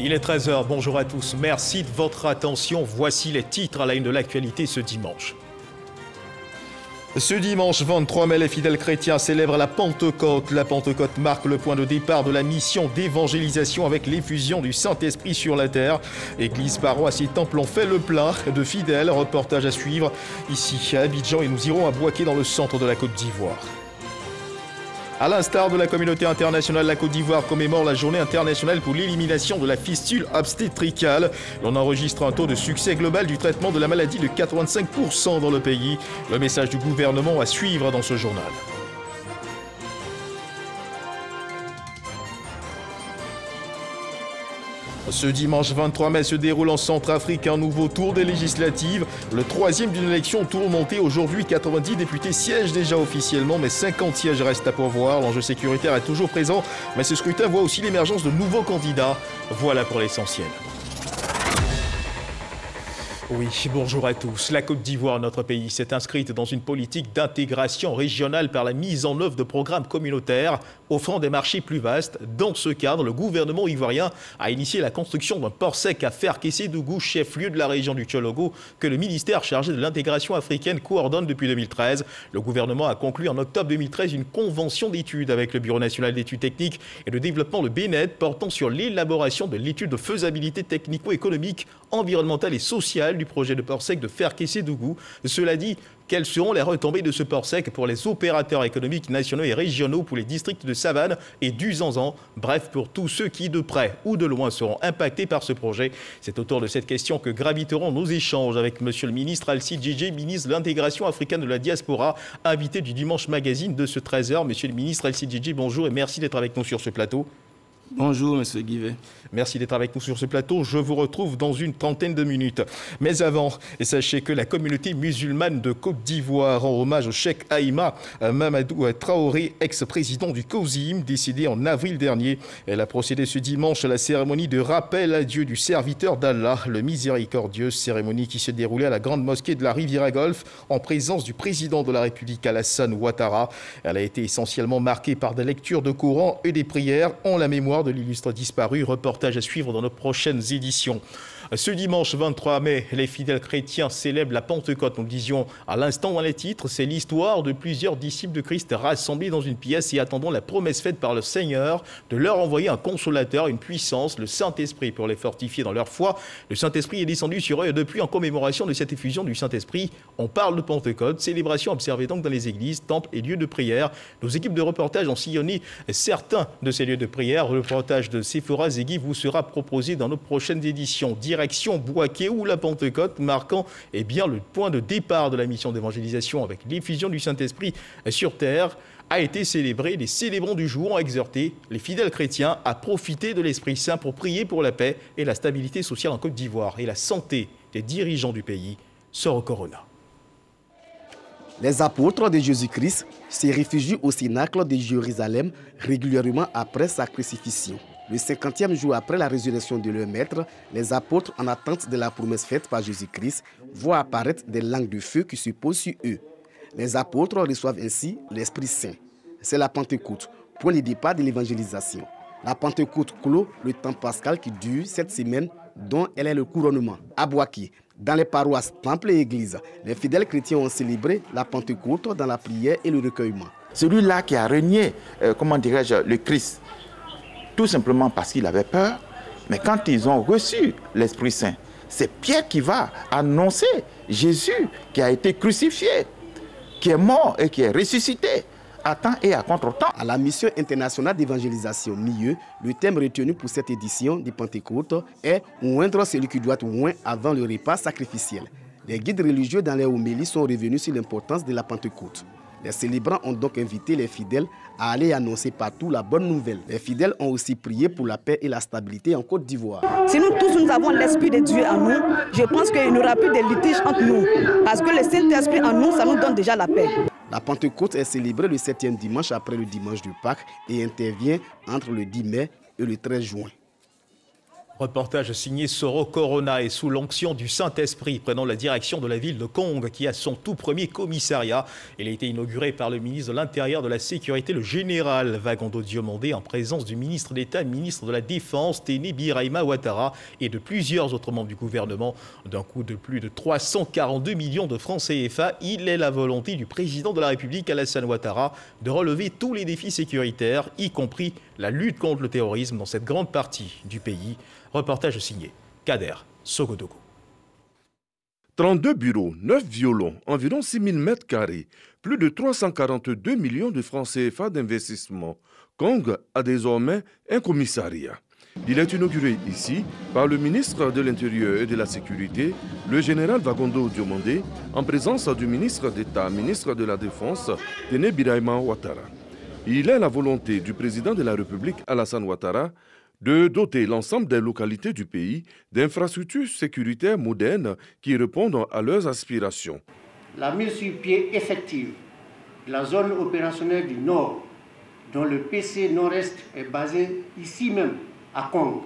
Il est 13 h, bonjour à tous, merci de votre attention. Voici les titres à la une de l'actualité ce dimanche. Ce dimanche 23 mai, les fidèles chrétiens célèbrent la Pentecôte. La Pentecôte marque le point de départ de la mission d'évangélisation avec l'effusion du Saint-Esprit sur la terre. Église, paroisse et temple ont fait le plein de fidèles. Reportage à suivre ici à Abidjan et nous irons à Bouaké dans le centre de la Côte d'Ivoire. À l'instar de la communauté internationale, la Côte d'Ivoire commémore la journée internationale pour l'élimination de la fistule obstétricale. On enregistre un taux de succès global du traitement de la maladie de 85% dans le pays. Le message du gouvernement à suivre dans ce journal. Ce dimanche 23 mai se déroule en Centrafrique un nouveau tour des législatives. Le troisième d'une élection tourmentée. Aujourd'hui, 90 députés siègent déjà officiellement, mais 50 sièges restent à pourvoir. L'enjeu sécuritaire est toujours présent, mais ce scrutin voit aussi l'émergence de nouveaux candidats. Voilà pour l'essentiel. Oui, bonjour à tous. La Côte d'Ivoire, notre pays, s'est inscrite dans une politique d'intégration régionale par la mise en œuvre de programmes communautaires offrant des marchés plus vastes. Dans ce cadre, le gouvernement ivoirien a initié la construction d'un port sec à Ferkessé-Dougou, chef-lieu de la région du Tchologo, que le ministère chargé de l'intégration africaine coordonne depuis 2013. Le gouvernement a conclu en octobre 2013 une convention d'études avec le Bureau national d'études techniques et de développement, le BNED, portant sur l'élaboration de l'étude de faisabilité technico-économique, environnementale et sociale du projet de port sec de Ferkessé-Dougou. Cela dit, quelles seront les retombées de ce port sec pour les opérateurs économiques nationaux et régionaux, pour les districts de Savane et d'Uzanzan, bref, pour tous ceux qui, de près ou de loin, seront impactés par ce projet? C'est autour de cette question que graviteront nos échanges avec Monsieur le ministre Alcide Djidje, ministre de l'intégration africaine de la diaspora, invité du Dimanche Magazine de ce 13 h. Monsieur le ministre Alcide Djidje, bonjour et merci d'être avec nous sur ce plateau. Bonjour, Monsieur Guivet. Merci d'être avec nous sur ce plateau. Je vous retrouve dans une trentaine de minutes. Mais avant, sachez que la communauté musulmane de Côte d'Ivoire rend hommage au cheikh Haïma Mamadou Traoré, ex-président du COSIM, décédé en avril dernier. Elle a procédé ce dimanche à la cérémonie de rappel à Dieu du serviteur d'Allah, le miséricordieux, cérémonie qui s'est déroulée à la grande mosquée de la Riviera-Golfe en présence du président de la République Alassane Ouattara. Elle a été essentiellement marquée par des lectures de Coran et des prières en la mémoire de l'illustre disparu. Reportage à suivre dans nos prochaines éditions. Ce dimanche 23 mai, les fidèles chrétiens célèbrent la Pentecôte. Nous le disions à l'instant dans les titres, c'est l'histoire de plusieurs disciples de Christ rassemblés dans une pièce et attendant la promesse faite par le Seigneur de leur envoyer un consolateur, une puissance, le Saint-Esprit, pour les fortifier dans leur foi. Le Saint-Esprit est descendu sur eux et depuis, en commémoration de cette effusion du Saint-Esprit, on parle de Pentecôte, célébration observée donc dans les églises, temples et lieux de prière. Nos équipes de reportage ont sillonné certains de ces lieux de prière. Le reportage de Sephora Zegui vous sera proposé dans nos prochaines éditions. Direction Bouaké, où la Pentecôte, marquant bien le point de départ de la mission d'évangélisation avec l'effusion du Saint-Esprit sur terre, a été célébrée. Les célébrants du jour ont exhorté les fidèles chrétiens à profiter de l'Esprit Saint pour prier pour la paix et la stabilité sociale en Côte d'Ivoire et la santé des dirigeants du pays. Sort au Corona. Les apôtres de Jésus-Christ se réfugient au Cénacle de Jérusalem régulièrement après sa crucifixion. Le 50e jour après la résurrection de leur maître, les apôtres, en attente de la promesse faite par Jésus-Christ, voient apparaître des langues de feu qui se posent sur eux. Les apôtres reçoivent ainsi l'Esprit Saint. C'est la Pentecôte, point de départ de l'évangélisation. La Pentecôte clôt le temps pascal qui dure 7 semaines, dont elle est le couronnement. À Bouaké, dans les paroisses, temples et églises, les fidèles chrétiens ont célébré la Pentecôte dans la prière et le recueillement. Celui-là qui a renié, le Christ, tout simplement parce qu'il avait peur, mais quand ils ont reçu l'Esprit Saint, c'est Pierre qui va annoncer Jésus qui a été crucifié, qui est mort et qui est ressuscité à temps et à contre-temps. À la mission internationale d'évangélisation milieu, le thème retenu pour cette édition de Pentecôte est « Oindre celui qui doit oindre avant le repas sacrificiel ». Les guides religieux dans les homélies sont revenus sur l'importance de la Pentecôte. Les célébrants ont donc invité les fidèles à aller annoncer partout la bonne nouvelle. Les fidèles ont aussi prié pour la paix et la stabilité en Côte d'Ivoire. Si nous tous nous avons l'Esprit de Dieu en nous, je pense qu'il n'y aura plus de litiges entre nous. Parce que le Saint-Esprit en nous, ça nous donne déjà la paix. La Pentecôte est célébrée le 7e dimanche après le dimanche de Pâques et intervient entre le 10 mai et le 13 juin. Reportage signé Soro Corona et sous l'onction du Saint-Esprit, prenant la direction de la ville de Kong, qui a son tout premier commissariat. Il a été inauguré par le ministre de l'Intérieur, de la Sécurité, le général Wagondo Diomandé, en présence du ministre d'État, ministre de la Défense, Téné Birahima Ouattara, et de plusieurs autres membres du gouvernement. D'un coût de plus de 342 millions de francs CFA, il est la volonté du président de la République, Alassane Ouattara, de relever tous les défis sécuritaires, y compris la lutte contre le terrorisme dans cette grande partie du pays. Reportage signé Kader Sogodogo. 32 bureaux, 9 violons, environ 6 000 mètres carrés, plus de 342 millions de francs CFA d'investissement. Kong a désormais un commissariat. Il est inauguré ici par le ministre de l'Intérieur et de la Sécurité, le général Wagondo Diomandé, en présence du ministre d'État, ministre de la Défense, Téné Birahima Ouattara. Il est la volonté du président de la République, Alassane Ouattara, de doter l'ensemble des localités du pays d'infrastructures sécuritaires modernes qui répondent à leurs aspirations. La mise sur pied effective de la zone opérationnelle du Nord, dont le PC Nord-Est est basé ici même, à Kong.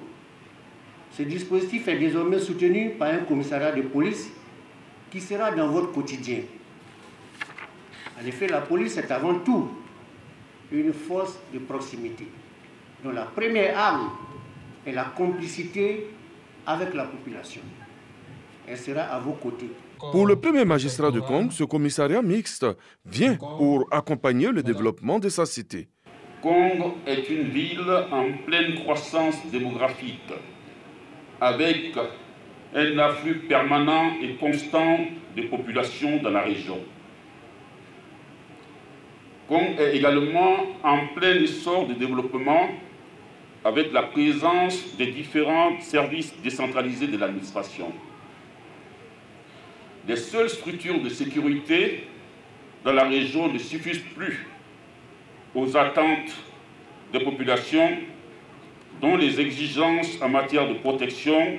Ce dispositif est désormais soutenu par un commissariat de police qui sera dans votre quotidien. En effet, la police est avant tout une force de proximité, dont la première arme est la complicité avec la population. Elle sera à vos côtés. Pour le premier magistrat de Kong, ce commissariat mixte vient pour accompagner le développement de sa cité. Kong est une ville en pleine croissance démographique, avec un afflux permanent et constant de populations dans la région. Kong est également en plein essor de développement avec la présence des différents services décentralisés de l'administration. Les seules structures de sécurité dans la région ne suffisent plus aux attentes des populations dont les exigences en matière de protection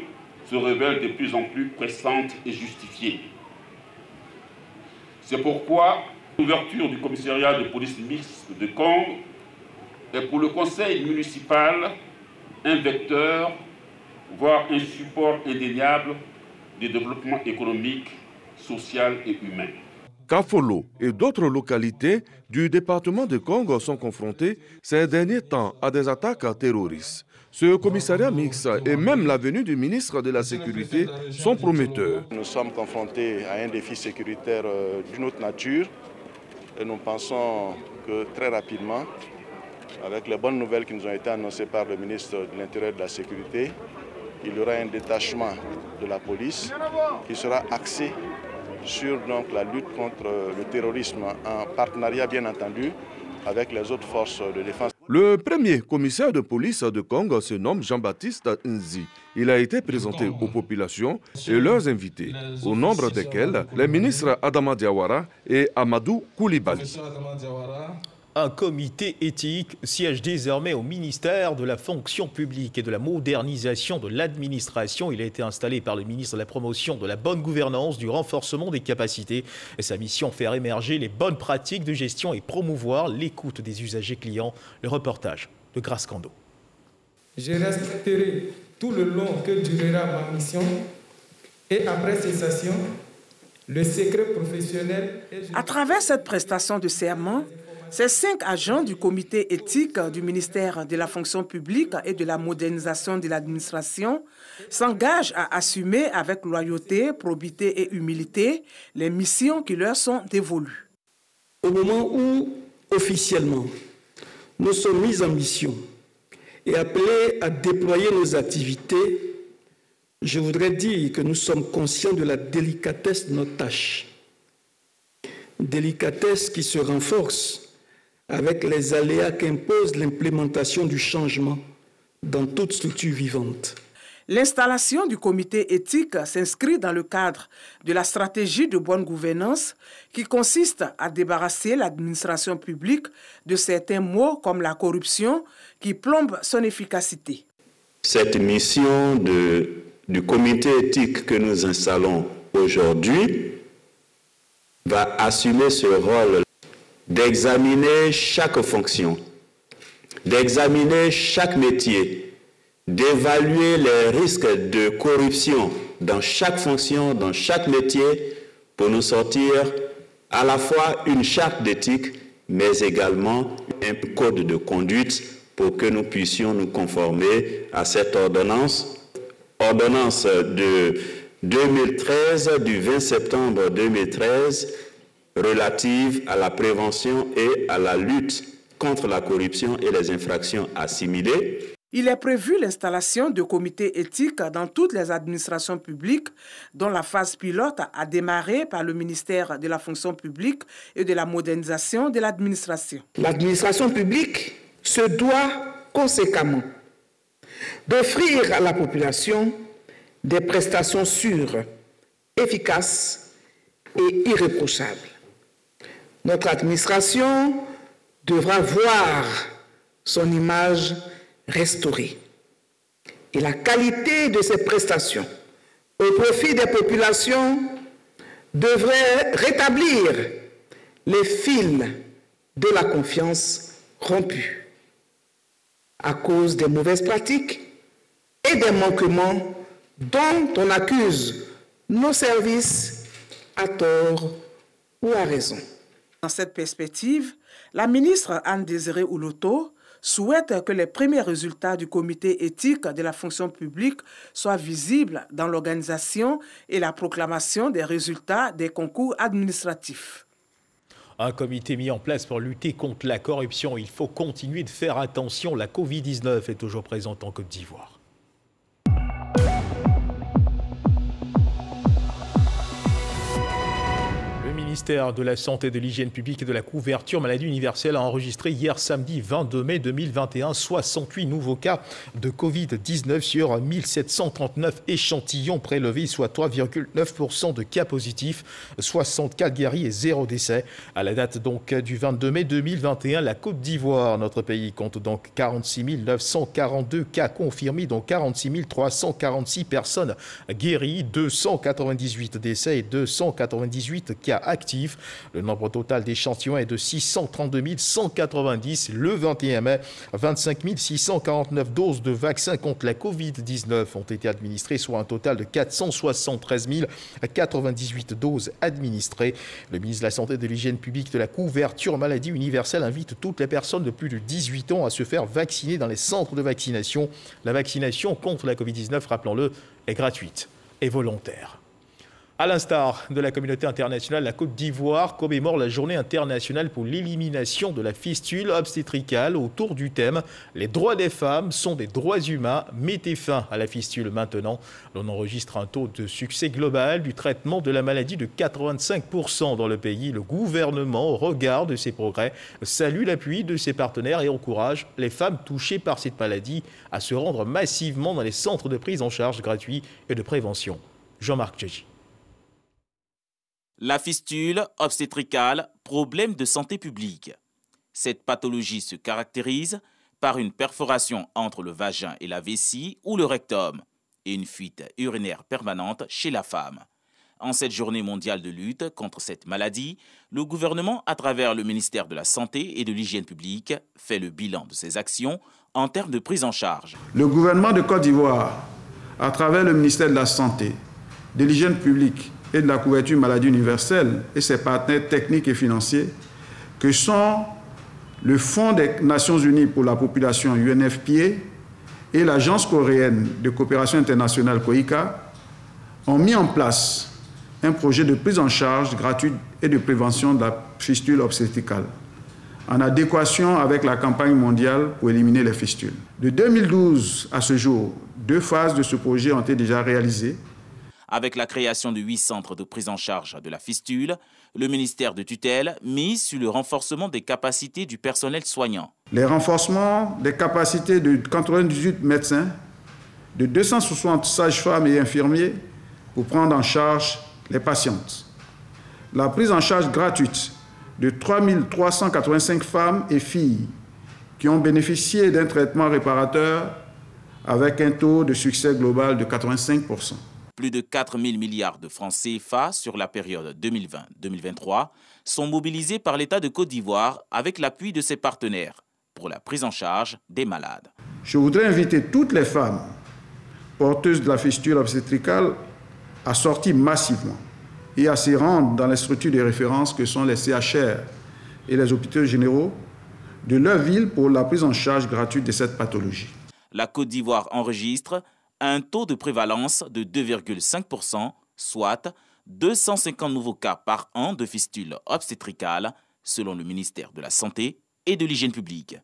se révèlent de plus en plus pressantes et justifiées. C'est pourquoi l'ouverture du commissariat de police mixte de Kong est pour le conseil municipal un vecteur, voire un support indéniable de développement économique, social et humain. Kafolo et d'autres localités du département de Kong sont confrontées ces derniers temps à des attaques terroristes. Ce commissariat mixte et même la venue du ministre de la Sécurité sont prometteurs. Nous sommes confrontés à un défi sécuritaire d'une autre nature et nous pensons que très rapidement, avec les bonnes nouvelles qui nous ont été annoncées par le ministre de l'Intérieur et de la Sécurité, il y aura un détachement de la police qui sera axé sur donc, la lutte contre le terrorisme, en partenariat bien entendu avec les autres forces de défense. Le premier commissaire de police de Kong se nomme Jean-Baptiste Nzi. Il a été présenté aux populations et leurs invités, au nombre desquels les ministres Adama Diawara et Amadou Koulibaly. Un comité éthique siège désormais au ministère de la fonction publique et de la modernisation de l'administration. Il a été installé par le ministre de la promotion de la bonne gouvernance, du renforcement des capacités. Et sa mission, faire émerger les bonnes pratiques de gestion et promouvoir l'écoute des usagers clients. Le reportage de Grace Kando. Je respecterai tout le long que durera ma mission et après cessation, le secret professionnel. À travers cette prestation de serment, ces 5 agents du comité éthique du ministère de la fonction publique et de la modernisation de l'administration s'engagent à assumer avec loyauté, probité et humilité les missions qui leur sont dévolues. Au moment où, officiellement, nous sommes mis en mission et appelés à déployer nos activités, je voudrais dire que nous sommes conscients de la délicatesse de notre tâche. Délicatesse qui se renforce avec les aléas qu'impose l'implémentation du changement dans toute structure vivante. L'installation du comité éthique s'inscrit dans le cadre de la stratégie de bonne gouvernance qui consiste à débarrasser l'administration publique de certains maux comme la corruption qui plombe son efficacité. Cette mission du comité éthique que nous installons aujourd'hui va assumer ce rôle d'examiner chaque fonction, d'examiner chaque métier, d'évaluer les risques de corruption dans chaque fonction, dans chaque métier, pour nous sortir à la fois une charte d'éthique, mais également un code de conduite pour que nous puissions nous conformer à cette ordonnance de 2013, du 20 septembre 2013, relative à la prévention et à la lutte contre la corruption et les infractions assimilées. Il est prévu l'installation de comités éthiques dans toutes les administrations publiques, dont la phase pilote a démarré par le ministère de la fonction publique et de la modernisation de l'administration. L'administration publique se doit conséquemment d'offrir à la population des prestations sûres, efficaces et irréprochables. Notre administration devra voir son image restaurée et la qualité de ces prestations au profit des populations devrait rétablir les fils de la confiance rompus à cause des mauvaises pratiques et des manquements dont on accuse nos services à tort ou à raison. Dans cette perspective, la ministre Anne-Désirée Ouloto souhaite que les premiers résultats du comité éthique de la fonction publique soient visibles dans l'organisation et la proclamation des résultats des concours administratifs. Un comité mis en place pour lutter contre la corruption. Il faut continuer de faire attention. La Covid-19 est toujours présente en Côte d'Ivoire. Le ministère de la Santé, de l'Hygiène publique et de la couverture maladie universelle a enregistré hier samedi 22 mai 2021 68 nouveaux cas de Covid-19 sur 1739 échantillons prélevés, soit 3,9% de cas positifs, 64 guéris et 0 décès. À la date donc du 22 mai 2021, la Côte d'Ivoire, notre pays, compte donc 46 942 cas confirmés, dont 46 346 personnes guéries, 298 décès et 298 cas actifs. Le nombre total d'échantillons est de 632 190. Le 21 mai, 25 649 doses de vaccins contre la Covid-19 ont été administrées, soit un total de 473 098 doses administrées. Le ministre de la Santé, de l'Hygiène publique, de la couverture maladie universelle invite toutes les personnes de plus de 18 ans à se faire vacciner dans les centres de vaccination. La vaccination contre la Covid-19, rappelons-le, est gratuite et volontaire. À l'instar de la communauté internationale, la Côte d'Ivoire commémore la journée internationale pour l'élimination de la fistule obstétricale autour du thème « Les droits des femmes sont des droits humains, mettez fin à la fistule maintenant ». On enregistre un taux de succès global du traitement de la maladie de 85% dans le pays. Le gouvernement, au regard de ces progrès, salue l'appui de ses partenaires et encourage les femmes touchées par cette maladie à se rendre massivement dans les centres de prise en charge gratuits et de prévention. Jean-Marc Djedji. La fistule obstétricale, problème de santé publique. Cette pathologie se caractérise par une perforation entre le vagin et la vessie ou le rectum et une fuite urinaire permanente chez la femme. En cette journée mondiale de lutte contre cette maladie, le gouvernement, à travers le ministère de la Santé et de l'Hygiène publique, fait le bilan de ses actions en termes de prise en charge. Le gouvernement de Côte d'Ivoire, à travers le ministère de la Santé, de l'Hygiène publique et de la couverture maladie universelle et ses partenaires techniques et financiers, que sont le Fonds des Nations Unies pour la population UNFPA et l'Agence coréenne de coopération internationale COICA, ont mis en place un projet de prise en charge gratuite et de prévention de la fistule obstétricale, en adéquation avec la campagne mondiale pour éliminer les fistules. De 2012 à ce jour, 2 phases de ce projet ont été déjà réalisées. Avec la création de 8 centres de prise en charge de la fistule, le ministère de tutelle mise sur le renforcement des capacités du personnel soignant. Les renforcements des capacités de 98 médecins, de 260 sages-femmes et infirmiers pour prendre en charge les patientes. La prise en charge gratuite de 3 385 femmes et filles qui ont bénéficié d'un traitement réparateur avec un taux de succès global de 85%. Plus de 4 000 milliards de francs CFA sur la période 2020-2023 sont mobilisés par l'État de Côte d'Ivoire avec l'appui de ses partenaires pour la prise en charge des malades. Je voudrais inviter toutes les femmes porteuses de la fistule obstétricale à sortir massivement et à se rendre dans les structures de référence que sont les CHR et les hôpitaux généraux de leur ville pour la prise en charge gratuite de cette pathologie. La Côte d'Ivoire enregistre un taux de prévalence de 2,5%, soit 250 nouveaux cas par an de fistules obstétricales, selon le ministère de la Santé et de l'Hygiène publique.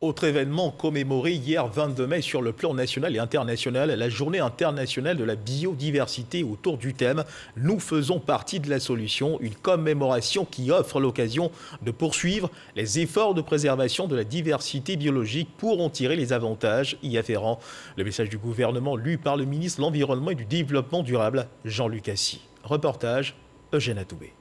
Autre événement commémoré hier 22 mai sur le plan national et international, la journée internationale de la biodiversité autour du thème « Nous faisons partie de la solution », une commémoration qui offre l'occasion de poursuivre les efforts de préservation de la diversité biologique pour en tirer les avantages y afférents. Le message du gouvernement lu par le ministre de l'Environnement et du Développement durable, Jean-Luc Assy. Reportage, Eugène Atoubé.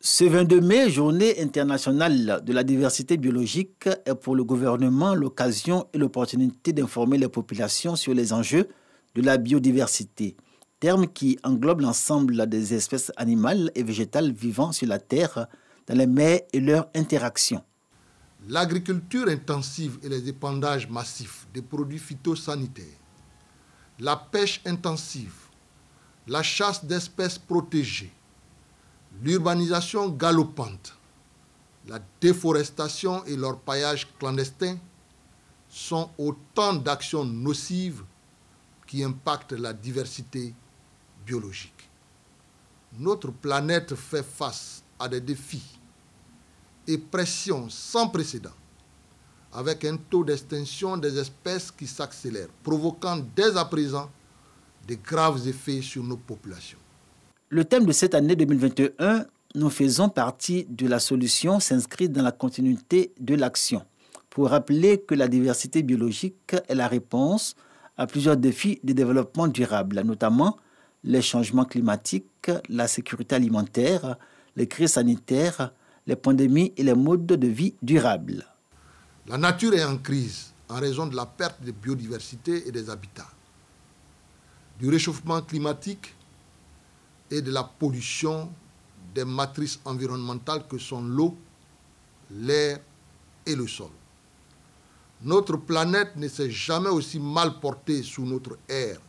Ce 22 mai, journée internationale de la diversité biologique, est pour le gouvernement l'occasion et l'opportunité d'informer les populations sur les enjeux de la biodiversité, terme qui englobe l'ensemble des espèces animales et végétales vivant sur la Terre, dans les mers et leurs interactions. L'agriculture intensive et les épandages massifs des produits phytosanitaires, la pêche intensive, la chasse d'espèces protégées, l'urbanisation galopante, la déforestation et l'orpaillage clandestin sont autant d'actions nocives qui impactent la diversité biologique. Notre planète fait face à des défis et pressions sans précédent, avec un taux d'extinction des espèces qui s'accélère, provoquant dès à présent de graves effets sur nos populations. Le thème de cette année 2021, nous faisons partie de la solution, s'inscrit dans la continuité de l'action, pour rappeler que la diversité biologique est la réponse à plusieurs défis de développement durable, notamment les changements climatiques, la sécurité alimentaire, les crises sanitaires, les pandémies et les modes de vie durables. La nature est en crise en raison de la perte de biodiversité et des habitats, du réchauffement climatique et de la pollution des matrices environnementales que sont l'eau, l'air et le sol. Notre planète ne s'est jamais aussi mal portée sous notre ère.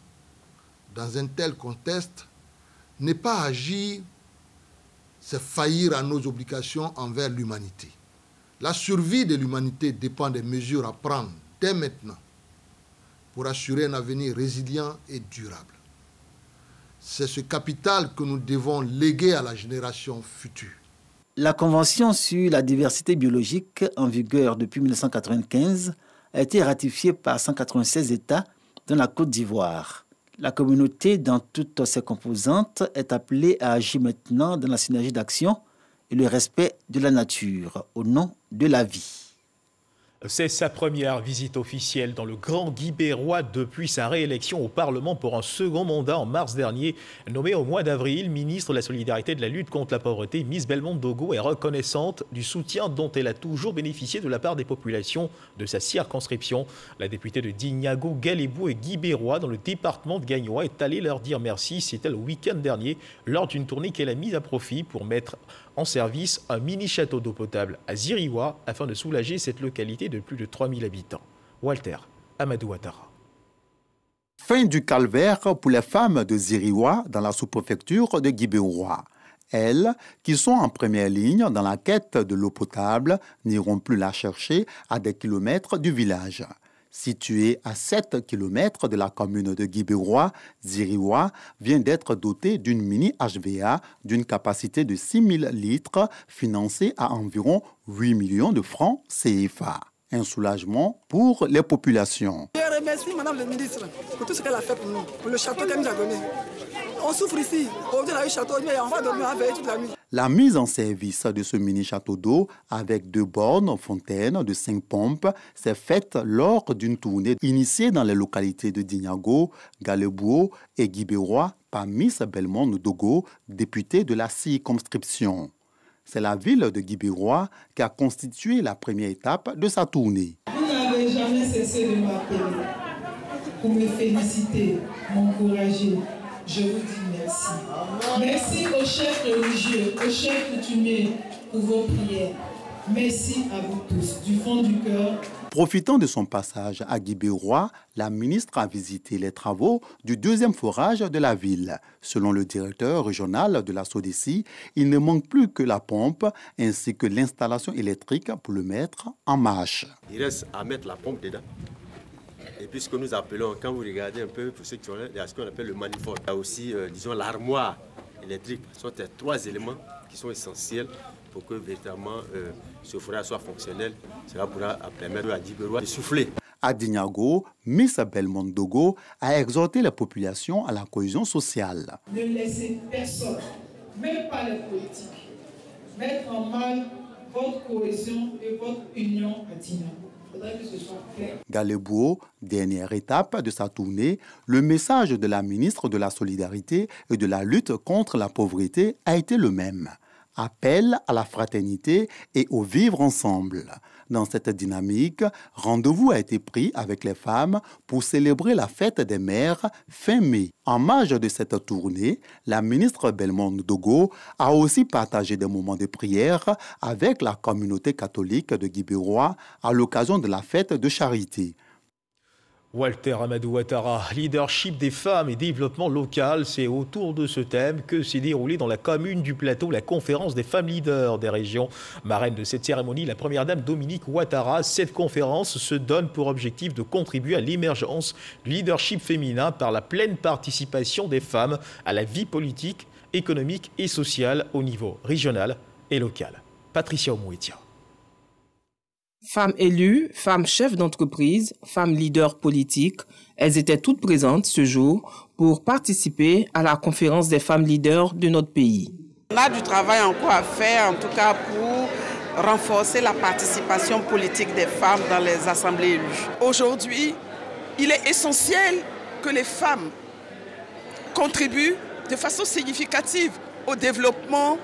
Dans un tel contexte, ne pas agir, c'est faillir à nos obligations envers l'humanité. La survie de l'humanité dépend des mesures à prendre dès maintenant pour assurer un avenir résilient et durable. C'est ce capital que nous devons léguer à la génération future. La Convention sur la diversité biologique, en vigueur depuis 1995, a été ratifiée par 196 États dans la Côte d'Ivoire. La communauté, dans toutes ses composantes, est appelée à agir maintenant dans la synergie d'action et le respect de la nature, au nom de la vie. C'est sa première visite officielle dans le Grand Guibérois depuis sa réélection au Parlement pour un second mandat en mars dernier. Nommée au mois d'avril, ministre de la Solidarité et de la lutte contre la pauvreté, Miss Belmondo Dogo est reconnaissante du soutien dont elle a toujours bénéficié de la part des populations de sa circonscription. La députée de Dignago, Galébou et Guibérois dans le département de Gagnoa est allée leur dire merci. C'était le week-end dernier lors d'une tournée qu'elle a mise à profit pour mettre en service un mini château d'eau potable à Ziriwa afin de soulager cette localité de plus de 3000 habitants. Walter Amadou Ouattara. Fin du calvaire pour les femmes de Ziriwa dans la sous-préfecture de Guibérois. Elles, qui sont en première ligne dans la quête de l'eau potable, n'iront plus la chercher à des kilomètres du village. Situé à 7 km de la commune de Guibérois, Ziriwa vient d'être doté d'une mini HVA d'une capacité de 6000 litres, financée à environ 8 millions de francs CFA. Un soulagement pour les populations. Je remercie Madame le ministre pour tout ce qu'elle a fait pour nous, pour le château qu'elle nous a donné. On souffre ici, on a eu le château, mais on va dormir à veille toute la nuit. La mise en service de ce mini château d'eau avec 2 bornes fontaines de 5 pompes s'est faite lors d'une tournée initiée dans les localités de Dignago, Galébou et Guibérois par Miss Belmondo Dogo, députée de la circonscription. C'est la ville de Guibérois qui a constitué la première étape de sa tournée. Vous n'avez jamais cessé de m'appeler pour me féliciter, m'encourager. Je vous dis merci. Merci aux chefs religieux, aux chefs coutumiers pour vos prières. Merci à vous tous, du fond du cœur. Profitant de son passage à Guibérois, la ministre a visité les travaux du deuxième forage de la ville. Selon le directeur régional de la SODECI, il ne manque plus que la pompe ainsi que l'installation électrique pour le mettre en marche. Il reste à mettre la pompe dedans. Et puis ce que nous appelons, quand vous regardez un peu, pour ceux qui sont là, il y a ce qu'on appelle le manifold. Il y a aussi, disons, l'armoire électrique. Ce sont les 3 éléments qui sont essentiels pour que véritablement ce forage soit fonctionnel. Cela pourra permettre à Guibérois de souffler. À Dignago, Miss Belmondo Dogo a exhorté la population à la cohésion sociale. Ne laissez personne, même pas les politiques, mettre en mal votre cohésion et votre union à Dignago. Il faudrait que ce soit clair. Galebouo, dernière étape de sa tournée, le message de la ministre de la Solidarité et de la lutte contre la pauvreté a été le même. Appel à la fraternité et au vivre ensemble. Dans cette dynamique, rendez-vous a été pris avec les femmes pour célébrer la fête des mères fin mai. En marge de cette tournée, la ministre Belmondo Dogo a aussi partagé des moments de prière avec la communauté catholique de Guibérois à l'occasion de la fête de charité. Walter Amadou Ouattara, leadership des femmes et développement local, c'est autour de ce thème que s'est déroulée dans la commune du Plateau la conférence des femmes leaders des régions. Marraine de cette cérémonie, la première dame Dominique Ouattara. Cette conférence se donne pour objectif de contribuer à l'émergence du leadership féminin par la pleine participation des femmes à la vie politique, économique et sociale au niveau régional et local. Patricia Omouetia. Femmes élues, femmes chefs d'entreprise, femmes leaders politiques, elles étaient toutes présentes ce jour pour participer à la conférence des femmes leaders de notre pays. On a du travail encore à faire, en tout cas pour renforcer la participation politique des femmes dans les assemblées élues. Aujourd'hui, il est essentiel que les femmes contribuent de façon significative au développement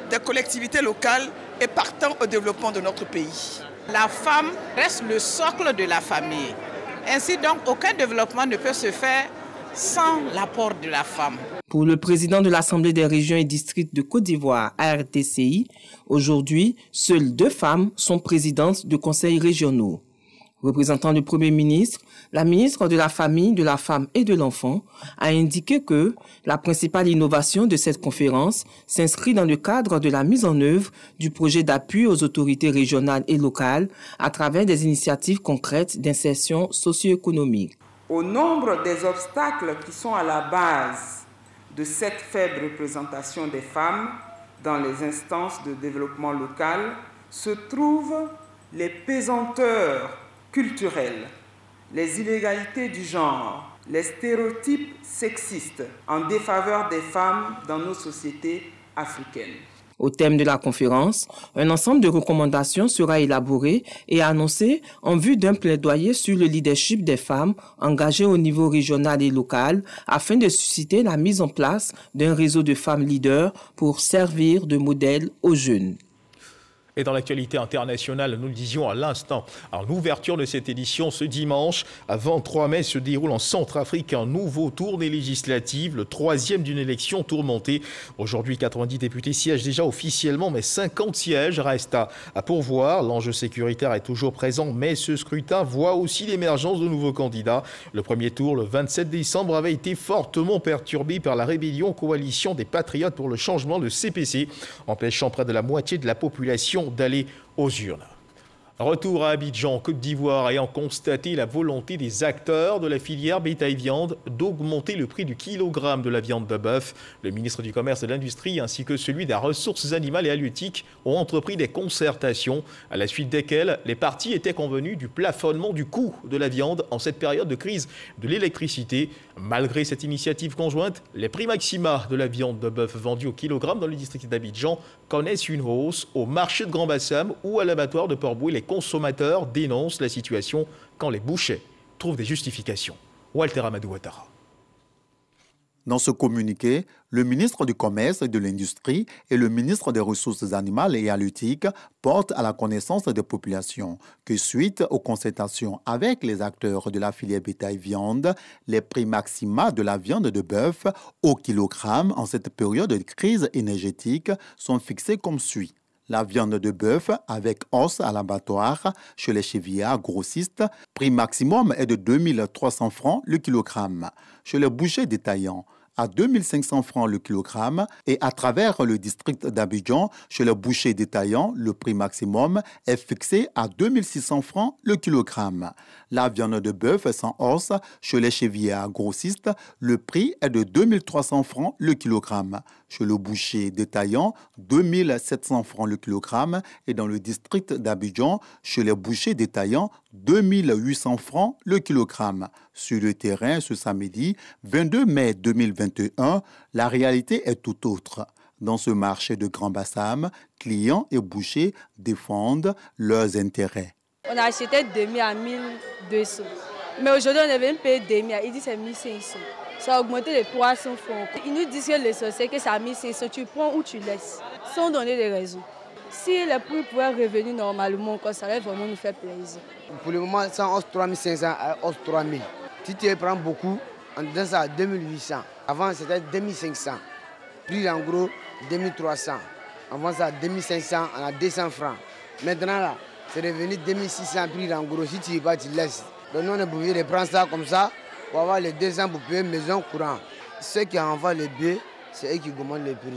des collectivités locales et partant au développement de notre pays. La femme reste le socle de la famille. Ainsi donc, aucun développement ne peut se faire sans l'apport de la femme. Pour le président de l'Assemblée des régions et districts de Côte d'Ivoire, ARTCI, aujourd'hui, seules 2 femmes sont présidentes de conseils régionaux. Représentant le Premier ministre, la ministre de la Famille, de la Femme et de l'Enfant a indiqué que la principale innovation de cette conférence s'inscrit dans le cadre de la mise en œuvre du projet d'appui aux autorités régionales et locales à travers des initiatives concrètes d'insertion socio-économique. Au nombre des obstacles qui sont à la base de cette faible représentation des femmes dans les instances de développement local se trouvent les pesanteurs culturelles, les inégalités du genre, les stéréotypes sexistes en défaveur des femmes dans nos sociétés africaines. Au thème de la conférence, un ensemble de recommandations sera élaboré et annoncé en vue d'un plaidoyer sur le leadership des femmes engagées au niveau régional et local afin de susciter la mise en place d'un réseau de femmes leaders pour servir de modèle aux jeunes. Et dans l'actualité internationale, nous le disions à l'instant, en ouverture de cette édition ce dimanche, à 23 mai, se déroule en Centrafrique un nouveau tour des législatives, le 3e d'une élection tourmentée. Aujourd'hui, 90 députés siègent déjà officiellement, mais 50 sièges restent à pourvoir. L'enjeu sécuritaire est toujours présent, mais ce scrutin voit aussi l'émergence de nouveaux candidats. Le premier tour, le 27 décembre, avait été fortement perturbé par la rébellion coalition des Patriotes pour le changement de CPC, empêchant près de la moitié de la population d'aller aux urnes. Retour à Abidjan, Côte d'Ivoire, ayant constaté la volonté des acteurs de la filière bétail-viande d'augmenter le prix du kilogramme de la viande de bœuf. Le ministre du Commerce et de l'Industrie ainsi que celui des Ressources animales et halieutiques ont entrepris des concertations à la suite desquelles les parties étaient convenues du plafonnement du coût de la viande en cette période de crise de l'électricité. Malgré cette initiative conjointe, les prix maxima de la viande de bœuf vendue au kilogramme dans le district d'Abidjan connaissent une hausse au marché de Grand Bassam ou à l'abattoir de Port-Bouët. Les consommateurs dénoncent la situation quand les bouchers trouvent des justifications. Walter Amadou Ouattara. Dans ce communiqué, le ministre du Commerce et de l'Industrie et le ministre des Ressources animales et halieutiques portent à la connaissance des populations que suite aux concertations avec les acteurs de la filière bétail-viande, les prix maxima de la viande de bœuf au kilogramme en cette période de crise énergétique sont fixés comme suit. La viande de bœuf avec os à l'abattoir chez les chevillards grossistes, prix maximum est de 2300 francs le kilogramme. Chez les bouchers détaillants, à 2500 francs le kilogramme et à travers le district d'Abidjan, chez les bouchers détaillants, le prix maximum est fixé à 2600 francs le kilogramme. La viande de bœuf sans os, chez les chevillards grossistes, le prix est de 2300 francs le kilogramme. Chez le boucher détaillant, 2700 francs le kilogramme et dans le district d'Abidjan, chez les bouchers détaillants, 2800 francs le kilogramme. Sur le terrain, ce samedi, 22 mai 2021, la réalité est tout autre. Dans ce marché de Grand Bassam, clients et bouchers défendent leurs intérêts. On a acheté demi à 1200. Mais aujourd'hui, on est venu payer demi à, il dit c'est 1500. Ça a augmenté de 300 francs. Ils nous disent que les sorciers, que c'est à 1500, tu prends ou tu laisses, sans donner des raisons. Si les prix pouvaient revenir normalement, ça va vraiment nous faire plaisir. Pour le moment, ça hausse 3500 à hausse 3000. Si tu prends beaucoup, on donne ça à 2800. Avant, c'était 2500. Prix en gros, 2300. Avant ça, 2500, on a 200 francs. Maintenant, là, c'est devenu 2600 prix en gros. Si tu ne veux pas, tu laisses. Donc, nous, on est obligé de prendre ça comme ça pour avoir les 200 pour payer maison courant. Ceux qui envoient les bœufs, c'est eux qui commandent les prix.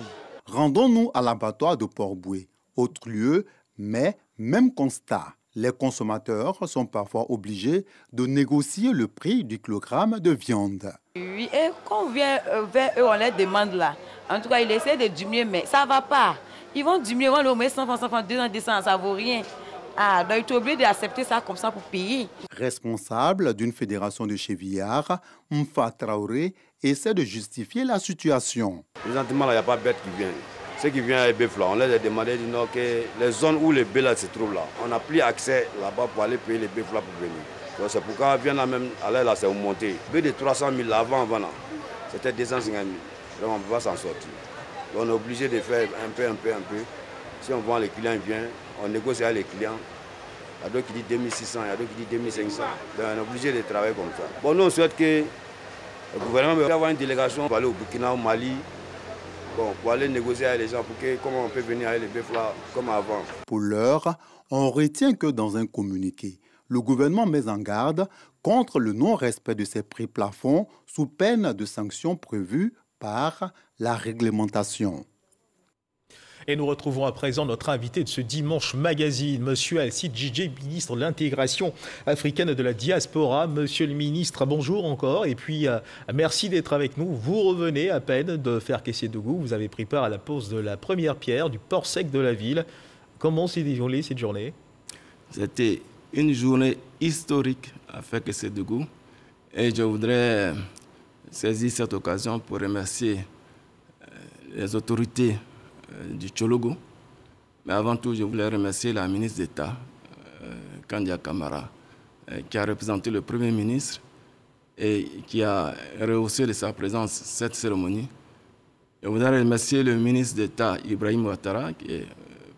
Rendons-nous à l'abattoir de Port-Boué. Autre lieu, mais même constat. Les consommateurs sont parfois obligés de négocier le prix du kilogramme de viande. Oui, et quand on vient vers eux, on les demande là. En tout cas, ils essaient de diminuer, mais ça ne va pas. Ils vont diminuer, ils vont leur mettre 100 francs, 100 francs, 200, 200, ça ne vaut rien. Ah, donc ils sont obligés d'accepter ça comme ça pour payer. Responsable d'une fédération de chevillards, Mfa Traoré essaie de justifier la situation. Présentement, il n'y a pas de bêtes qui viennent. Ceux qui viennent à les bœufs là, on les a demandé que les zones où les bœufs là se trouvent là, on n'a plus accès là-bas pour aller payer les bœufs là pour venir. Donc c'est pourquoi viennent là même, aller là c'est augmenté. Bœuf de 300 000 avant là, c'était 250 000. Donc on ne peut pas s'en sortir. Donc on est obligé de faire un peu. Si on vend, les clients viennent, on négocie avec les clients. Il y a d'autres qui disent 2600, il y a d'autres qui disent 2500. Donc on est obligé de travailler comme ça. Bon, nous on souhaite que le gouvernement va avoir une délégation pour aller au Burkina, au Mali. Bon, pour aller négocier avec les gens, pour que, comment on peut venir avec les bœufs là comme avant. Pour l'heure, on retient que dans un communiqué, le gouvernement met en garde contre le non-respect de ces prix plafonds sous peine de sanctions prévues par la réglementation. Et nous retrouvons à présent notre invité de ce dimanche magazine, Monsieur Alcide Djidje, ministre de l'intégration africaine et de la diaspora. Monsieur le ministre, bonjour encore. Et puis, merci d'être avec nous. Vous revenez à peine de faire Késédougou. Vous avez pris part à la pose de la première pierre du port sec de la ville. Comment s'est déroulée cette journée? C'était une journée historique à faire Késédougou. Et je voudrais saisir cette occasion pour remercier les autorités du Tchologo. Mais avant tout, je voulais remercier la ministre d'État, Kandia Kamara, qui a représenté le Premier ministre et qui a rehaussé de sa présence cette cérémonie. Je voudrais remercier le ministre d'État, Ibrahim Ouattara, qui est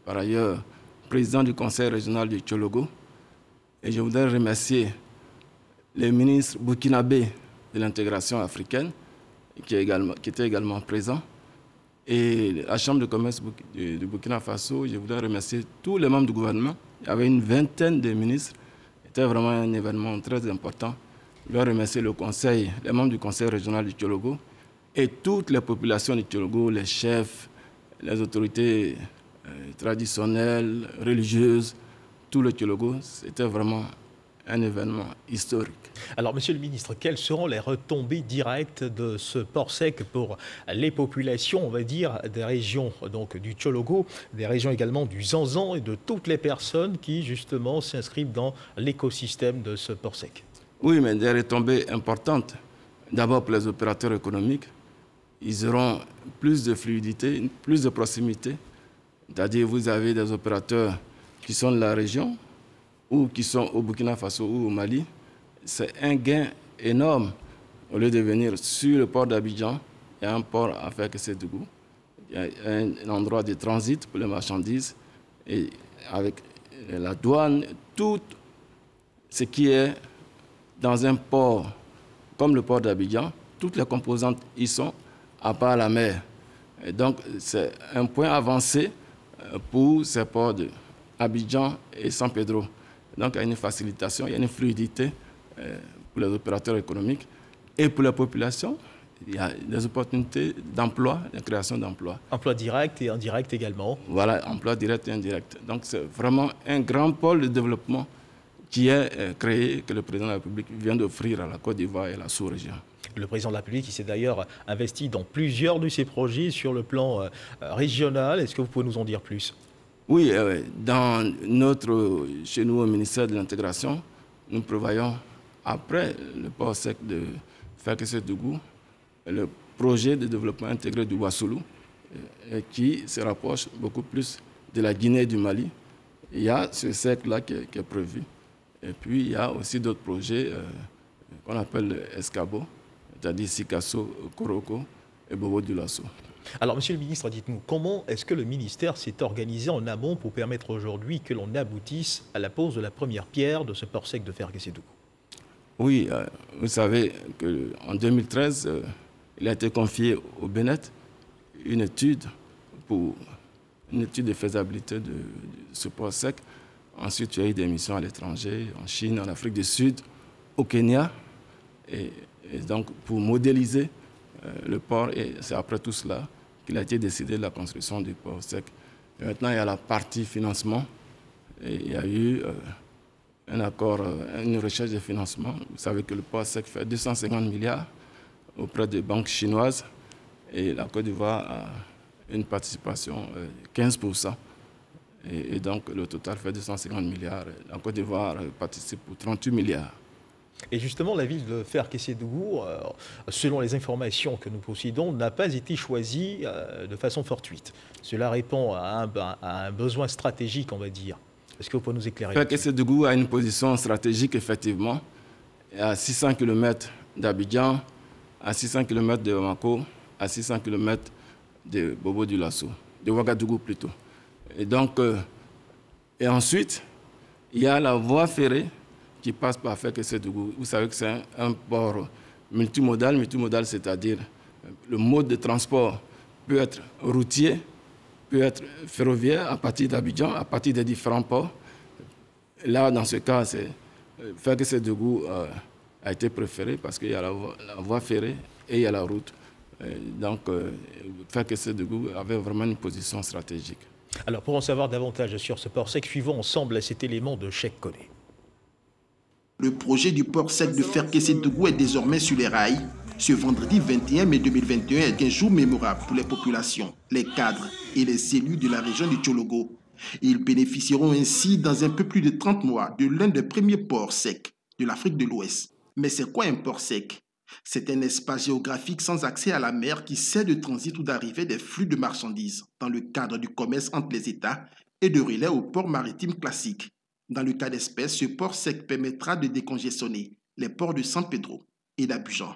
par ailleurs président du Conseil régional du Tchologo. Et je voudrais remercier le ministre burkinabé de l'intégration africaine, qui était également présent. Et la Chambre de commerce du Burkina Faso, je voudrais remercier tous les membres du gouvernement. Il y avait une vingtaine de ministres. C'était vraiment un événement très important. Je voudrais remercier le conseil, les membres du Conseil régional du Tchologo et toutes les populations du Tchologo, les chefs, les autorités traditionnelles, religieuses, tout le Tchologo. C'était vraiment un événement historique. Alors, Monsieur le ministre, quelles seront les retombées directes de ce port sec pour les populations, on va dire, des régions donc, du Tchologo, des régions également du Zanzan et de toutes les personnes qui, justement, s'inscrivent dans l'écosystème de ce port sec? Oui, mais des retombées importantes. D'abord pour les opérateurs économiques. Ils auront plus de fluidité, plus de proximité. C'est-à-dire, vous avez des opérateurs qui sont de la région, ou qui sont au Burkina Faso ou au Mali, c'est un gain énorme. Au lieu de venir sur le port d'Abidjan, il y a un port à faire Késédougou. Il y a un endroit de transit pour les marchandises. Et avec la douane, tout ce qui est dans un port comme le port d'Abidjan, toutes les composantes y sont, à part la mer. Et donc, c'est un point avancé pour ces ports de Abidjan et San Pedro. Donc il y a une facilitation, il y a une fluidité pour les opérateurs économiques et pour la population. Il y a des opportunités d'emploi, de création d'emplois. Emploi direct et indirect également. Voilà, emploi direct et indirect. Donc c'est vraiment un grand pôle de développement qui est créé, que le président de la République vient d'offrir à la Côte d'Ivoire et à la sous-région. Le président de la République s'est d'ailleurs investi dans plusieurs de ces projets sur le plan régional. Est-ce que vous pouvez nous en dire plus? Oui, chez nous au ministère de l'Intégration, nous prévoyons, après le port sec de Ferkessédougou, le projet de développement intégré du Ouassoulou, qui se rapproche beaucoup plus de la Guinée et du Mali. Il y a ce cercle-là qui est prévu. Et puis, il y a aussi d'autres projets qu'on appelle Escabo, c'est-à-dire Sikasso, Koroko et Bobo Dioulasso. Alors, Monsieur le ministre, dites-nous, comment est-ce que le ministère s'est organisé en amont pour permettre aujourd'hui que l'on aboutisse à la pose de la première pierre de ce port sec de Ferkessédougou? Oui, vous savez qu'en 2013, il a été confié au Bénin une étude de faisabilité de ce port sec. Ensuite, il y a eu des missions à l'étranger, en Chine, en Afrique du Sud, au Kenya. Et donc, pour modéliser le port, et c'est après tout cela qu'il a été décidé de la construction du port sec. Et maintenant, il y a la partie financement. Et il y a eu un accord, une recherche de financement. Vous savez que le port sec fait 250 milliards auprès des banques chinoises. Et la Côte d'Ivoire a une participation de 15%. Et donc, le total fait 250 milliards. La Côte d'Ivoire participe pour 38 milliards. Et justement, la ville de Ferkessédougou, selon les informations que nous possédons, n'a pas été choisie de façon fortuite. Cela répond à un besoin stratégique, on va dire. Est-ce que vous pouvez nous éclairer? Ferkessédougou a une position stratégique, effectivement, à 600 km d'Abidjan, à 600 km de Bamako, à 600 km de Bobo Dioulasso, de Ouagadougou plutôt. Et donc, et ensuite, il y a la voie ferrée qui passe par Ferkessédougou. Vous savez que c'est un port multimodal, c'est-à-dire le mode de transport peut être routier, peut être ferroviaire à partir d'Abidjan, à partir des différents ports. Là, dans ce cas, Ferkessédougou a été préféré parce qu'il y a la voie ferrée et il y a la route. Donc, Ferkessédougou avait vraiment une position stratégique. Alors, pour en savoir davantage sur ce port sec, suivons ensemble cet élément de Cheikh Koné. Le projet du port sec de Ferkessédougou est désormais sur les rails. Ce vendredi 21 mai 2021 est un jour mémorable pour les populations, les cadres et les élus de la région du Tchologo. Ils bénéficieront ainsi dans un peu plus de 30 mois de l'un des premiers ports secs de l'Afrique de l'Ouest. Mais c'est quoi un port sec? C'est un espace géographique sans accès à la mer qui sert de transit ou d'arrivée des flux de marchandises dans le cadre du commerce entre les États et de relais aux ports maritimes classiques. Dans le cas d'espèce, ce port sec permettra de décongestionner les ports de San Pedro et d'Abidjan.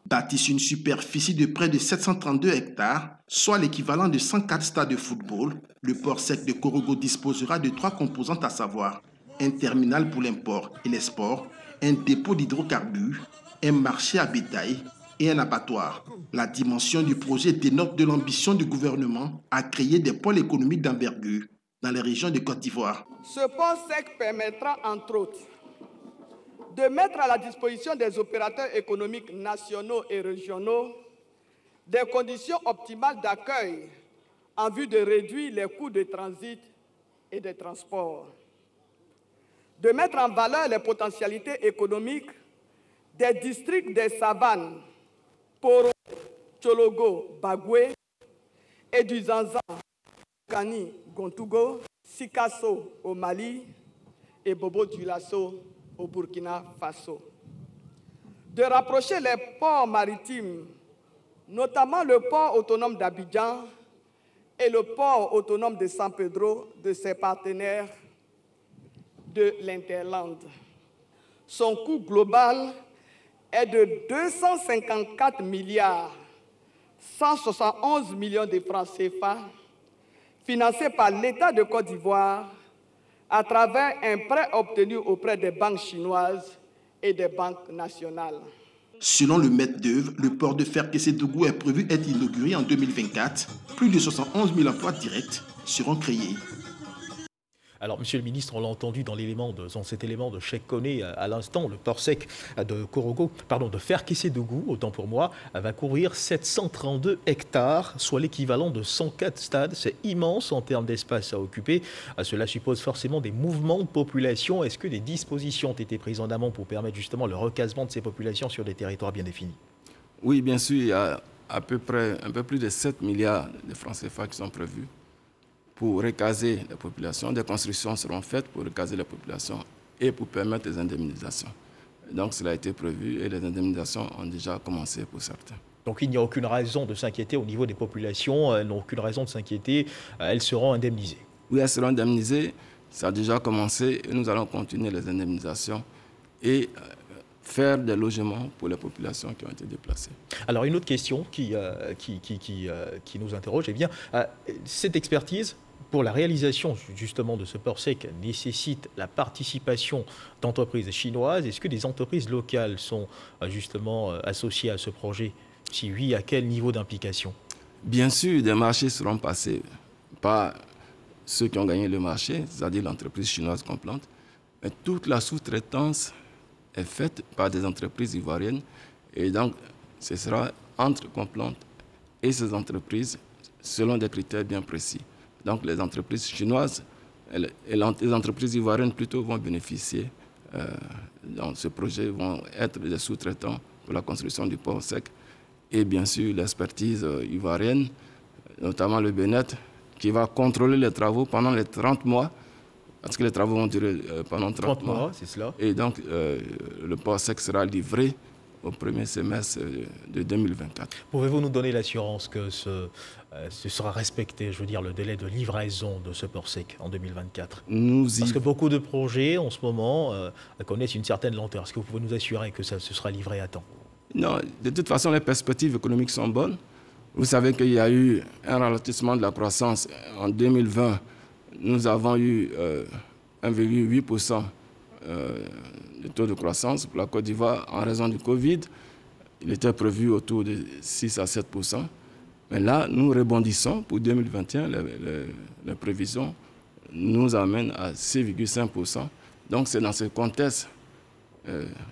Bâti sur une superficie de près de 732 hectares, soit l'équivalent de 104 stades de football, le port sec de Korogo disposera de 3 composantes à savoir un terminal pour l'import et l'export, un dépôt d'hydrocarbures, un marché à bétail et un abattoir. La dimension du projet dénote de l'ambition du gouvernement à créer des pôles économiques d'envergure dans les régions de Côte d'Ivoire. Ce port sec permettra, entre autres, de mettre à la disposition des opérateurs économiques nationaux et régionaux des conditions optimales d'accueil en vue de réduire les coûts de transit et de transport, de mettre en valeur les potentialités économiques des districts des savanes, Poro, Tchologo, Bagoué et du Zanzan, Kani, Gontougo, Sikasso au Mali et Bobo Dioulasso au Burkina Faso. De rapprocher les ports maritimes, notamment le port autonome d'Abidjan et le port autonome de San Pedro, de ses partenaires de l'Interland. Son coût global est de 254 milliards 171 millions de francs CFA, financé par l'État de Côte d'Ivoire à travers un prêt obtenu auprès des banques chinoises et des banques nationales. Selon le maître d'œuvre, le port de fer Kessédougou est prévu être inauguré en 2024. Plus de 71 000 emplois directs seront créés. Alors, Monsieur le ministre, on l'a entendu dans cet élément de Cheikh Koné à l'instant, le port sec de fer Kessédougou, autant pour moi, va couvrir 732 hectares, soit l'équivalent de 104 stades. C'est immense en termes d'espace à occuper. Cela suppose forcément des mouvements de population. Est-ce que des dispositions ont été prises en amont pour permettre justement le recasement de ces populations sur des territoires bien définis? Oui, bien sûr, il y a à peu près un peu plus de 7 milliards de francs CFA qui sont prévus pour recaser la population. Des constructions seront faites pour recaser la population et pour permettre les indemnisations. Donc cela a été prévu et les indemnisations ont déjà commencé pour certains. Donc il n'y a aucune raison de s'inquiéter au niveau des populations, elles n'ont aucune raison de s'inquiéter, elles seront indemnisées. Oui, elles seront indemnisées, ça a déjà commencé et nous allons continuer les indemnisations et faire des logements pour les populations qui ont été déplacées. Alors une autre question qui nous interroge, eh bien, cette expertise pour la réalisation justement de ce port sec nécessite la participation d'entreprises chinoises. Est-ce que des entreprises locales sont justement associées à ce projet? Si oui, à quel niveau d'implication? Bien sûr, des marchés seront passés par ceux qui ont gagné le marché, c'est-à-dire l'entreprise chinoise Complante. Mais toute la sous-traitance est faite par des entreprises ivoiriennes. Et donc, ce sera entre Complante et ces entreprises selon des critères bien précis. Donc, les entreprises chinoises et les entreprises ivoiriennes plutôt vont bénéficier dans ce projet, vont être des sous-traitants pour la construction du port sec. Et bien sûr, l'expertise ivoirienne, notamment le BNET, qui va contrôler les travaux pendant les 30 mois, parce que les travaux vont durer pendant 30 mois. C'est cela. Et donc, le port sec sera livré au premier semestre de 2024. Pouvez-vous nous donner l'assurance que ce sera respecté, je veux dire, le délai de livraison de ce port sec en 2024? Parce que beaucoup de projets, en ce moment, connaissent une certaine lenteur. Est-ce que vous pouvez nous assurer que ça se sera livré à temps? Non, de toute façon, les perspectives économiques sont bonnes. Vous savez qu'il y a eu un ralentissement de la croissance. En 2020, nous avons eu 1,8% de taux de croissance pour la Côte d'Ivoire en raison du Covid. Il était prévu autour de 6 à 7%. Mais là, nous rebondissons pour 2021. Les prévisions nous amènent à 6,5%. Donc, c'est dans ce contexte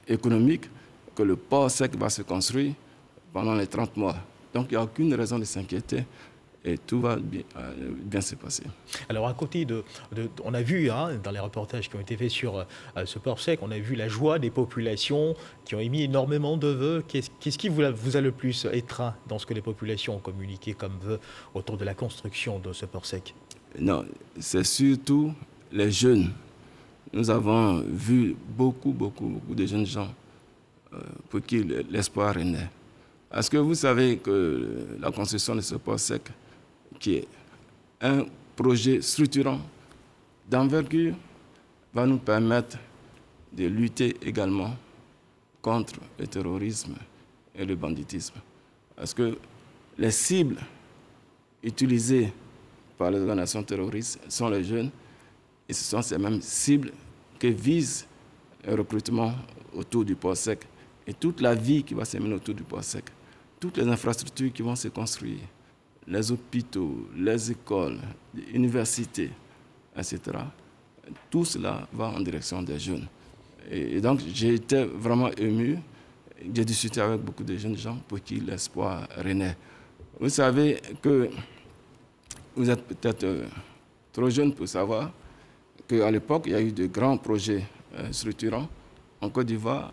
économique que le port sec va se construire pendant les 30 mois. Donc, il n'y a aucune raison de s'inquiéter. Et tout va bien se passer. Alors, à côté on a vu dans les reportages qui ont été faits sur ce port sec, on a vu la joie des populations qui ont émis énormément de vœux. Qu'est-ce qui vous a le plus étreint dans ce que les populations ont communiqué comme vœux autour de la construction de ce port sec? Non, c'est surtout les jeunes. Nous avons vu beaucoup de jeunes gens pour qui l'espoir renaît. Parce que vous savez que la construction de ce port sec, qui est un projet structurant d'envergure, va nous permettre de lutter également contre le terrorisme et le banditisme. Parce que les cibles utilisées par les organisations terroristes sont les jeunes, et ce sont ces mêmes cibles que vise le recrutement autour du port sec et toute la vie qui va se mener autour du port sec. Toutes les infrastructures qui vont se construire, les hôpitaux, les écoles, les universités, etc. Tout cela va en direction des jeunes. Et donc, j'ai été vraiment ému. J'ai discuté avec beaucoup de jeunes gens pour qui l'espoir renaît. Vous savez que vous êtes peut-être trop jeune pour savoir qu'à l'époque, il y a eu de grands projets structurants. En Côte d'Ivoire,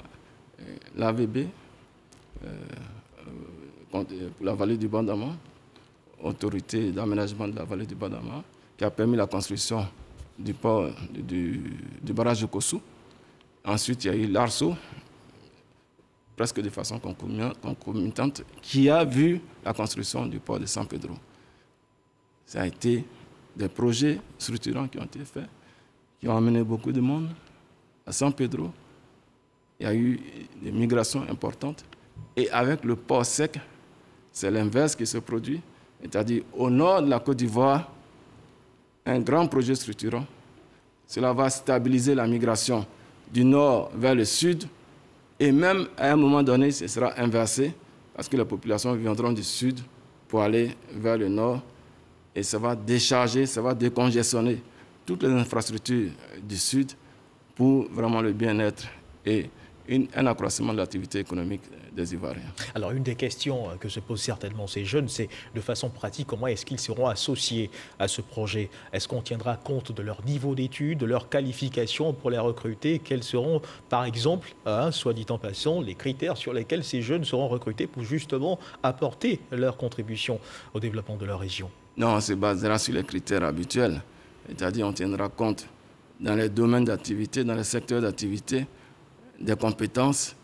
l'AVB, pour la vallée du Bandama, autorité d'aménagement de la vallée du Bandama, qui a permis la construction du port du barrage de Kossou. Ensuite, il y a eu l'ARSO, presque de façon concomitante, qui a vu la construction du port de San Pedro. Ça a été des projets structurants qui ont été faits, qui ont amené beaucoup de monde à San Pedro. Il y a eu des migrations importantes. Et avec le port sec, c'est l'inverse qui se produit. C'est-à-dire, au nord de la Côte d'Ivoire, un grand projet structurant. Cela va stabiliser la migration du nord vers le sud Et même à un moment donné, ce sera inversé, parce que les populations viendront du sud pour aller vers le nord, et ça va décharger, ça va décongestionner toutes les infrastructures du sud pour vraiment le bien-être et un accroissement de l'activité économique des Ivoiriens. Alors, une des questions que se posent certainement ces jeunes, c'est de façon pratique, comment est-ce qu'ils seront associés à ce projet? Est-ce qu'on tiendra compte de leur niveau d'études, de leur qualification pour les recruter? Quels seront, par exemple, soit dit en passant, les critères sur lesquels ces jeunes seront recrutés pour justement apporter leur contribution au développement de leur région? Non, on se basera sur les critères habituels. C'est-à-dire, on tiendra compte dans les domaines d'activité, dans les secteurs d'activité, des compétences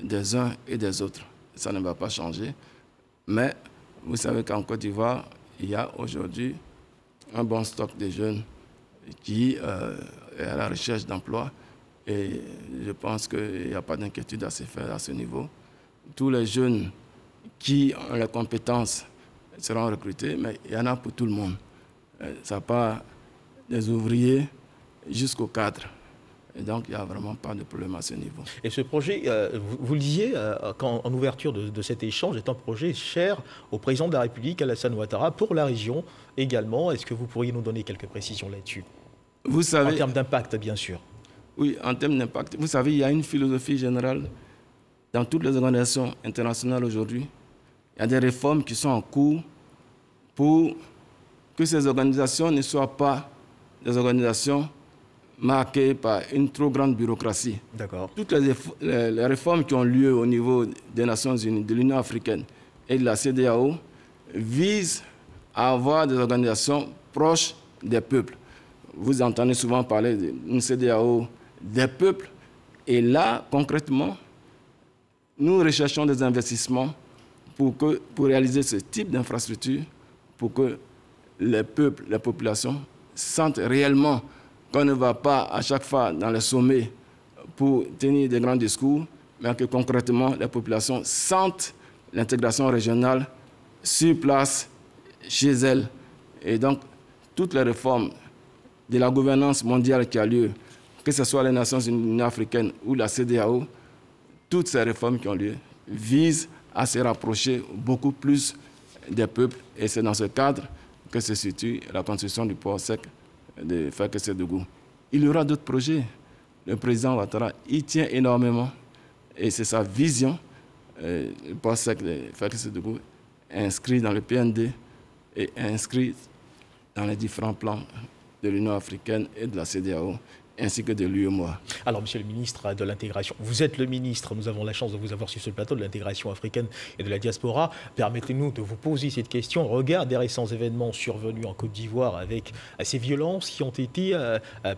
des uns et des autres. Ça ne va pas changer. Mais vous savez qu'en Côte d'Ivoire, il y a aujourd'hui un bon stock de jeunes qui est à la recherche d'emploi. Et je pense qu'il n'y a pas d'inquiétude à se faire à ce niveau. Tous les jeunes qui ont les compétences seront recrutés, mais il y en a pour tout le monde. Ça part des ouvriers jusqu'aux cadres. Et donc, il n'y a vraiment pas de problème à ce niveau. Et ce projet, vous le disiez en ouverture de cet échange, est un projet cher au président de la République, Alassane Ouattara, pour la région également. Est-ce que vous pourriez nous donner quelques précisions là-dessus? Vous savez, en termes d'impact, bien sûr. Oui, en termes d'impact. Vous savez, il y a une philosophie générale dans toutes les organisations internationales aujourd'hui. Il y a des réformes qui sont en cours pour que ces organisations ne soient pas des organisations marquées par une trop grande bureaucratie. D'accord. Toutes les réformes qui ont lieu au niveau des Nations Unies, de l'Union africaine et de la CEDEAO visent à avoir des organisations proches des peuples. Vous entendez souvent parler d'une CEDEAO des peuples. Et là, concrètement, nous recherchons des investissements pour réaliser ce type d'infrastructure, pour que les peuples, les populations sentent réellement qu'on ne va pas à chaque fois dans les sommets pour tenir des grands discours, mais que concrètement, les populations sentent l'intégration régionale sur place, chez elles. Et donc, toutes les réformes de la gouvernance mondiale qui a lieu, que ce soit les Nations Unies africaines ou la CEDEAO, toutes ces réformes qui ont lieu visent à se rapprocher beaucoup plus des peuples. Et c'est dans ce cadre que se situe la construction du port sec de Faké-Sédougou. Il y aura d'autres projets. Le président Ouattara y tient énormément et c'est sa vision. Le port sec de Faké-Sédougou est inscrit dans le PND et inscrit dans les différents plans de l'Union africaine et de la CEDEAO, ainsi que de l'UEMOA. Alors, monsieur le ministre de l'Intégration, vous êtes le ministre, nous avons la chance de vous avoir sur ce plateau de l'intégration africaine et de la diaspora. Permettez-nous de vous poser cette question au regard des récents événements survenus en Côte d'Ivoire avec ces violences qui ont été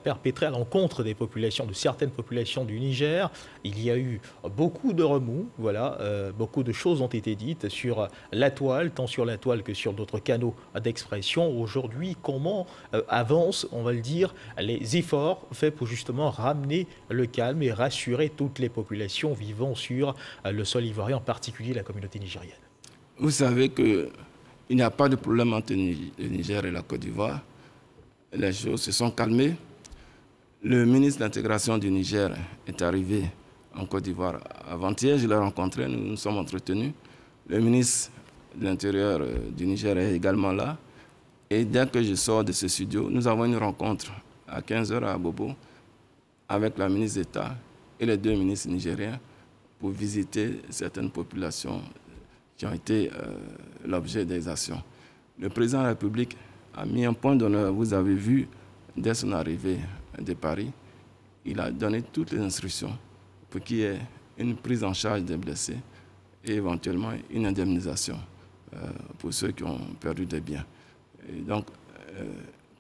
perpétrées à l'encontre des populations, de certaines populations du Niger. Il y a eu beaucoup de remous, voilà, beaucoup de choses ont été dites sur la toile, tant sur la toile que sur d'autres canaux d'expression. Aujourd'hui, comment avancent, on va le dire, les efforts faits pour justement ramener le calme et rassurer toutes les populations vivant sur le sol ivoirien, en particulier la communauté nigérienne? Vous savez qu'il n'y a pas de problème entre le Niger et la Côte d'Ivoire. Les choses se sont calmées. Le ministre de l'Intégration du Niger est arrivé en Côte d'Ivoire avant-hier. Je l'ai rencontré, nous nous sommes entretenus. Le ministre de l'Intérieur du Niger est également là. Et dès que je sors de ce studio, nous avons une rencontre à 15h à Bobo avec la ministre d'État et les deux ministres nigériens pour visiter certaines populations qui ont été l'objet des actions. Le président de la République a mis un point d'honneur. Vous avez vu, dès son arrivée de Paris, il a donné toutes les instructions pour qu'il y ait une prise en charge des blessés et éventuellement une indemnisation pour ceux qui ont perdu des biens. Et donc,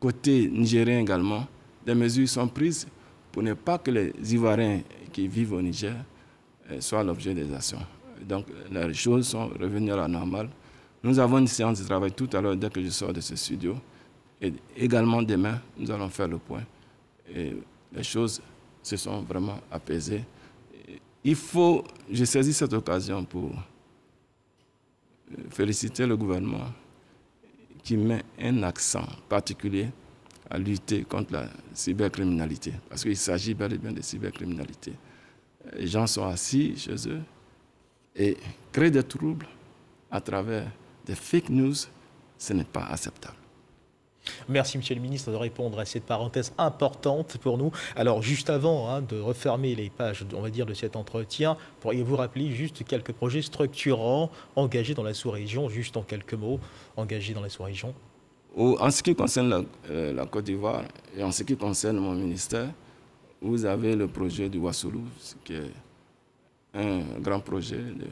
côté nigérien également, des mesures sont prises pour ne pas que les Ivoiriens qui vivent au Niger soient l'objet des actions. Donc, les choses sont revenues à la normale. Nous avons une séance de travail tout à l'heure dès que je sors de ce studio. Et également demain, nous allons faire le point. Et les choses se sont vraiment apaisées. Je saisis cette occasion pour féliciter le gouvernement qui met un accent particulier à lutter contre la cybercriminalité, parce qu'il s'agit bel et bien de cybercriminalité. Les gens sont assis chez eux et créer des troubles à travers des fake news, ce n'est pas acceptable. Merci, Monsieur le ministre, de répondre à cette parenthèse importante pour nous. Alors, juste avant de refermer les pages, on va dire, de cet entretien, pourriez-vous rappeler juste quelques projets structurants engagés dans la sous-région, juste en quelques mots, engagés dans la sous-région? En ce qui concerne la Côte d'Ivoire et en ce qui concerne mon ministère, vous avez le projet du Wassoulou, qui est un grand projet de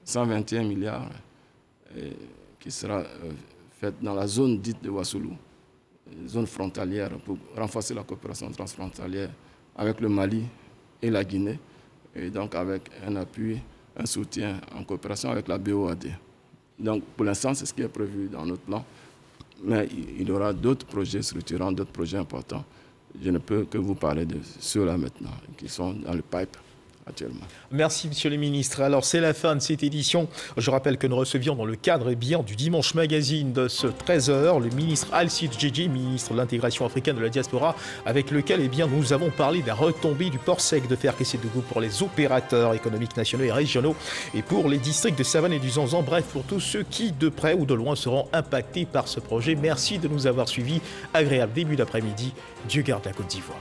121 milliards qui sera fait dans la zone dite de Wassoulou, zone frontalière, pour renforcer la coopération transfrontalière avec le Mali et la Guinée, et donc avec un appui, un soutien en coopération avec la BOAD. Donc pour l'instant, c'est ce qui est prévu dans notre plan, mais il y aura d'autres projets structurants, d'autres projets importants. Je ne peux que vous parler de ceux-là maintenant, qui sont dans le pipe actuellement. Merci, Monsieur le ministre. Alors, c'est la fin de cette édition. Je rappelle que nous recevions dans le cadre du Dimanche Magazine de ce 13h, le ministre Al-Sid Djidji, ministre de l'intégration africaine de la diaspora, avec lequel nous avons parlé de la retombée du port sec de Fer-Kessédougou pour les opérateurs économiques nationaux et régionaux et pour les districts de Savane et du Zanzan, bref, pour tous ceux qui, de près ou de loin, seront impactés par ce projet. Merci de nous avoir suivis. Agréable début d'après-midi. Dieu garde la Côte d'Ivoire.